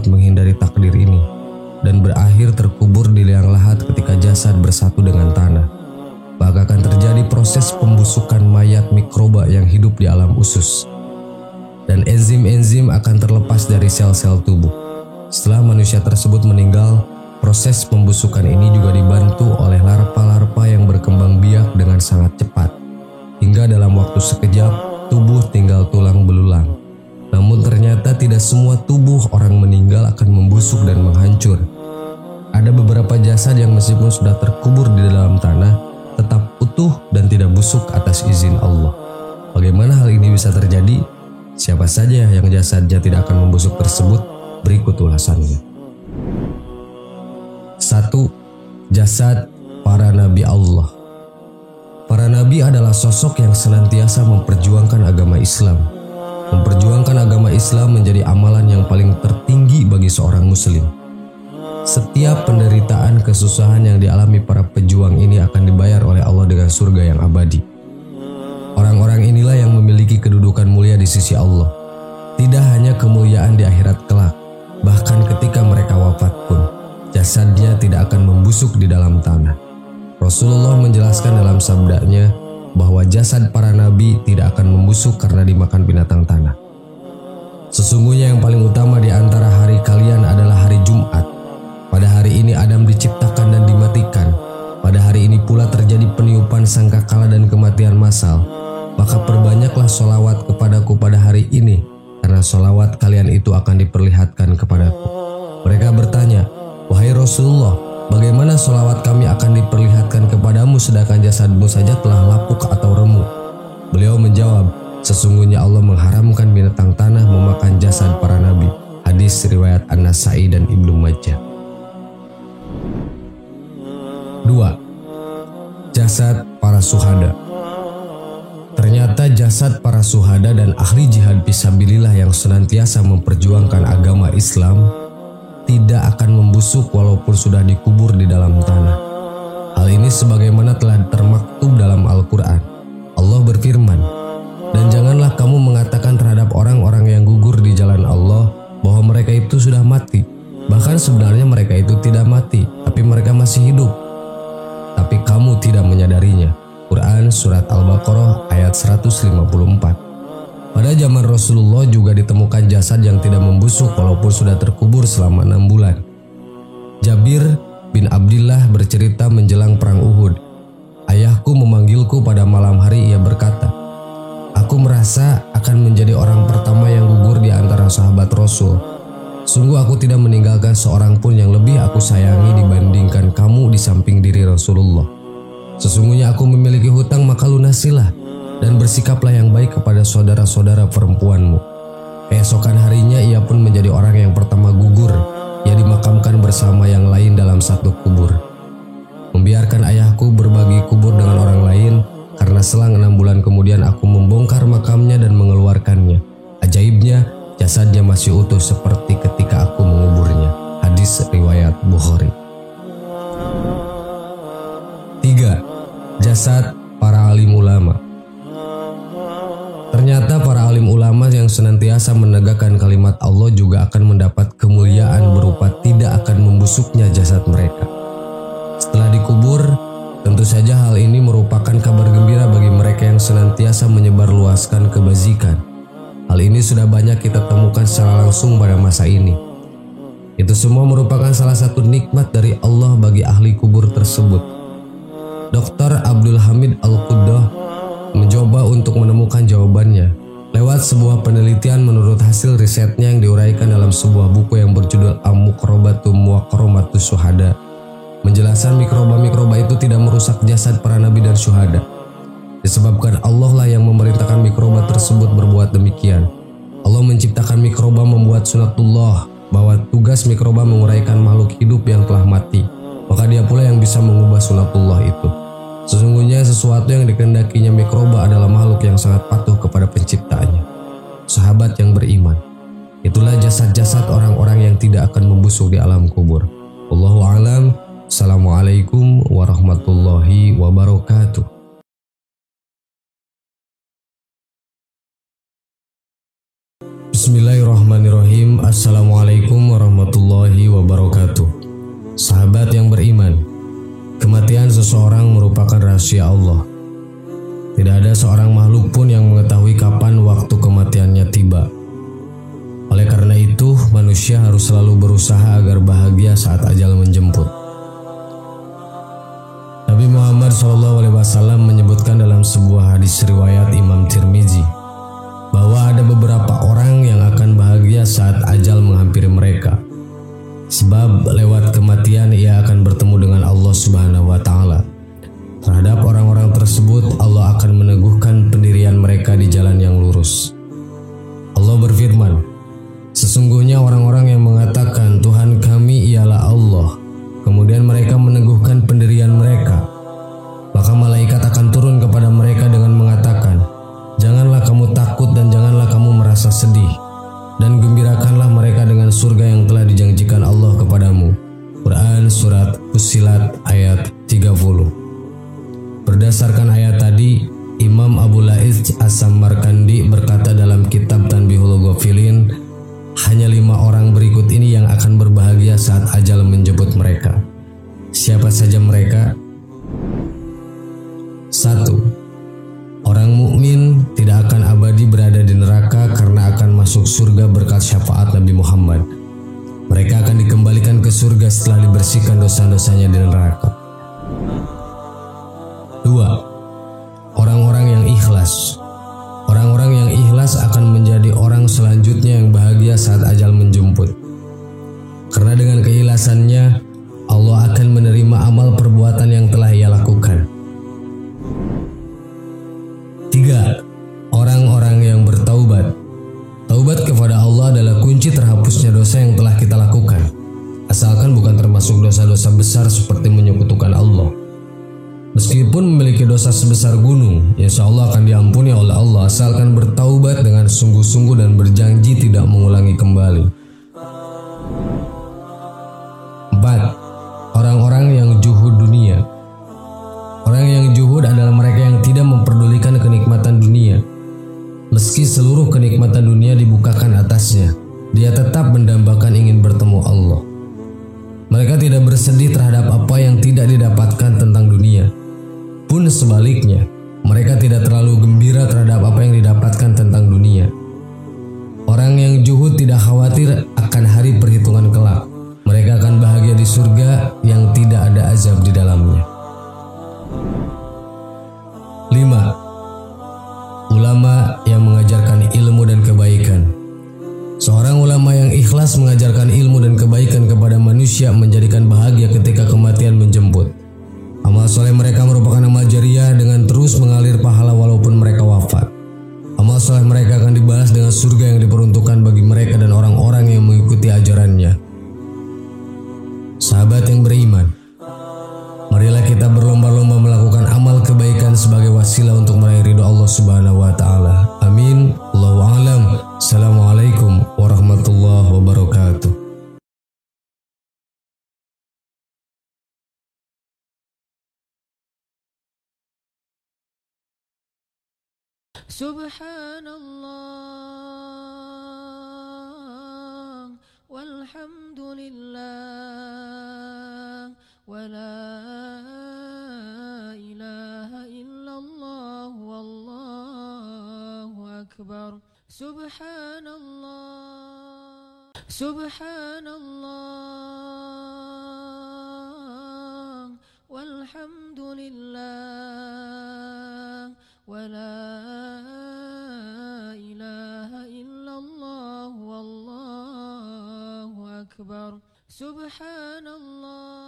menghindari takdir ini dan berakhir terkubur di liang lahat ketika jasad bersatu dengan tanah. Maka akan terjadi proses pembusukan mayat mikroba yang hidup di alam usus. Dan enzim-enzim akan terlepas dari sel-sel tubuh. Setelah manusia tersebut meninggal, proses pembusukan ini juga dibantu oleh larva-larva yang berkembang biak dengan sangat cepat. Hingga dalam waktu sekejap, tubuh tinggal tulang belulang. Namun ternyata tidak semua tubuh orang meninggal akan membusuk dan menghancur. Ada beberapa jasad yang meskipun sudah terkubur di dalam tanah, tetap utuh dan tidak busuk atas izin Allah. Bagaimana hal ini bisa terjadi? Siapa saja yang jasadnya tidak akan membusuk tersebut? Berikut ulasannya. 1. Jasad para Nabi Allah. Para Nabi adalah sosok yang senantiasa memperjuangkan agama Islam. Memperjuangkan agama Islam menjadi amalan yang paling tertinggi bagi seorang muslim. Setiap penderitaan kesusahan yang dialami para pejuang ini akan dibayar oleh Allah dengan surga yang abadi. Orang-orang inilah yang memiliki kedudukan mulia di sisi Allah. Tidak hanya kemuliaan di akhirat kelak, bahkan ketika mereka wafat pun, jasadnya tidak akan membusuk di dalam tanah. Rasulullah menjelaskan dalam sabdanya bahwa jasad para nabi tidak akan membusuk karena dimakan binatang tanah. Sesungguhnya yang paling utama di antara hari kalian adalah hari Jumat. Pada hari ini Adam diciptakan dan dimatikan. Pada hari ini pula terjadi peniupan sangkakala dan kematian massal. Maka perbanyaklah sholawat kepadaku pada hari ini, karena sholawat kalian itu akan diperlihatkan kepadaku. Mereka bertanya, wahai Rasulullah, bagaimana sholawat kami akan diperlihatkan kepadamu sedangkan jasadmu saja telah lapuk atau remuk? Beliau menjawab, sesungguhnya Allah mengharamkan binatang tanah memakan jasad para nabi. Hadis riwayat An-Nasai dan Ibnu Majah. 2. Jasad para syuhada. Ternyata jasad para syuhada dan ahli jihad fisabilillah yang senantiasa memperjuangkan agama Islam tidak akan membusuk walaupun sudah dikubur di dalam tanah. Hal ini sebagaimana telah termaktub dalam Al-Quran. Allah berfirman, dan janganlah kamu mengatakan terhadap orang-orang yang gugur di jalan Allah bahwa mereka itu sudah mati. Bahkan sebenarnya mereka itu tidak mati, tapi mereka masih hidup. Tapi kamu tidak menyadarinya. Quran Surat Al-Baqarah ayat 154. Pada zaman Rasulullah juga ditemukan jasad yang tidak membusuk walaupun sudah terkubur selama 6 bulan. Jabir bin Abdillah bercerita menjelang perang Uhud. Ayahku memanggilku pada malam hari, ia berkata, aku merasa akan menjadi orang pertama yang gugur di antara sahabat Rasul. Sungguh aku tidak meninggalkan seorang pun yang lebih aku sayangi dibandingkan kamu di samping diri Rasulullah. Sesungguhnya aku memiliki hutang, maka lunasilah dan bersikaplah yang baik kepada saudara-saudara perempuanmu. Keesokan harinya ia pun menjadi orang yang pertama gugur. Ia dimakamkan bersama yang lain dalam satu kubur. Membiarkan ayahku berbagi kubur dengan orang lain, karena selang 6 bulan kemudian aku membongkar makamnya dan mengeluarkannya. Ajaibnya, jasadnya masih utuh seperti ketika aku menguburnya. Hadis riwayat Bukhari. 3. Jasad para alim ulama. Ternyata para alim ulama yang senantiasa menegakkan kalimat Allah juga akan mendapat kemuliaan berupa tidak akan membusuknya jasad mereka. Setelah dikubur, tentu saja hal ini merupakan kabar gembira bagi mereka yang senantiasa menyebarluaskan kebajikan. Hal ini sudah banyak kita temukan secara langsung pada masa ini. Itu semua merupakan salah satu nikmat dari Allah bagi ahli kubur tersebut. Dr. Abdul Hamid Al-Quddah mencoba untuk menemukan jawabannya lewat sebuah penelitian menurut hasil risetnya yang diuraikan dalam sebuah buku yang berjudul Al-Muqarrabatum Muqarramatus Syuhada. Menjelaskan mikroba-mikroba itu tidak merusak jasad para nabi dan syuhada. Disebabkan Allah lah yang memerintahkan mikroba tersebut berbuat demikian. Allah menciptakan mikroba membuat sunatullah, bahwa tugas mikroba menguraikan makhluk hidup yang telah mati. Maka dia pula yang bisa mengubah sunatullah itu. Sesungguhnya sesuatu yang dikehendakinya mikroba adalah makhluk yang sangat patuh kepada penciptaannya. Sahabat yang beriman, itulah jasad-jasad orang-orang yang tidak akan membusuk di alam kubur. Wallahu a'lam. Assalamualaikum warahmatullahi wabarakatuh. Bismillahirrahmanirrahim. Assalamualaikum warahmatullahi warahmatullahi wabarakatuh. Sahabat yang beriman, kematian seseorang merupakan rahasia Allah. Tidak ada seorang makhluk pun yang mengetahui kapan waktu kematiannya tiba. Oleh karena itu, manusia harus selalu berusaha agar bahagia saat ajal menjemput. Nabi Muhammad SAW menyebutkan dalam sebuah hadis riwayat Imam Tirmizi bahwa ada beberapa orang yang akan bahagia saat ajal menghampiri mereka. Sebab lewat kematian ia akan bertemu dengan Allah Subhanahu wa taala. Terhadap orang-orang tersebut Allah akan meneguhkan pendirian mereka di jalan yang lurus. Allah berfirman, sesungguhnya orang-orang yang mengatakan Tuhan kami ialah Allah, kemudian mereka meneguhkan pendirian mereka, maka malaikat akan turun kepada mereka dengan mengatakan, janganlah kamu takut dan janganlah kamu merasa sedih, dan gembirakanlah mereka dengan surga yang telah dijanjikan Allah kepadamu. Quran Surat Fussilat ayat 30. Berdasarkan ayat tadi, Imam Abu Laiz As-Samarkandi berkata dalam kitab Tanbihul Ghafilin, hanya 5 orang berikut ini yang akan berbahagia saat ajal menjemput mereka. Siapa saja mereka? 1. Orang mukmin tidak akan abadi berada di neraka karena akan masuk surga berkat syafaat Nabi Muhammad. Mereka akan dikembalikan ke surga setelah dibersihkan dosa-dosanya di neraka. 2. Orang-orang yang ikhlas. Orang-orang yang ikhlas akan menjadi orang selanjutnya yang bahagia saat ajal menjemput. Karena dengan keikhlasannya, Allah akan menerima amal perbuatan yang telah ia lakukan. 3. Orang-orang yang bertaubat. Taubat kepada Allah adalah kunci terhapusnya dosa yang telah kita lakukan, asalkan bukan termasuk dosa-dosa besar seperti menyekutukan Allah. Meskipun memiliki dosa sebesar gunung, insya Allah akan diampuni oleh Allah asalkan bertaubat dengan sungguh-sungguh dan berjanji tidak mengulangi kembali. 4. Orang-orang yang juhud dunia. Orang yang juhud adalah mereka yang tidak memperdulikan kenikmatan dunia. Meski seluruh kenikmatan dunia dibukakan atasnya, dia tetap mendambakan ingin bertemu Allah. Mereka tidak bersedih terhadap apa yang tidak didapatkan tentang dunia. Pun sebaliknya, mereka tidak terlalu gembira terhadap apa yang didapatkan tentang dunia. Orang yang juhud tidak khawatir akan hari perhitungan kelak. Mereka akan bahagia di surga yang tidak ada azab di dalamnya. 5. Ulama yang mengajarkan ilmu dan kebaikan. Seorang ulama yang ikhlas mengajarkan ilmu dan kebaikan kepada manusia menjadikan bahagia ketika kematian menjemput. Amal soleh mereka merupakan amal jariah dengan terus mengalir pahala walaupun mereka wafat. Amal soleh mereka akan dibalas dengan surga yang diperuntukkan bagi mereka dan orang-orang yang mengikuti ajarannya. Sahabat yang beriman, marilah kita berlomba-lomba melakukan amal kebaikan sebagai wasilah untuk meraih ridho Allah Subhanahu wa taala. Amin. Allahu a'lam. Assalamualaikum warahmatullahi wabarakatuh. Subhanallah walhamdulillah wala ilaha illallah wallahu akbar. Subhanallah Subhanallah walhamdulillah wala ilaha illallah wallahu akbar. Subhanallah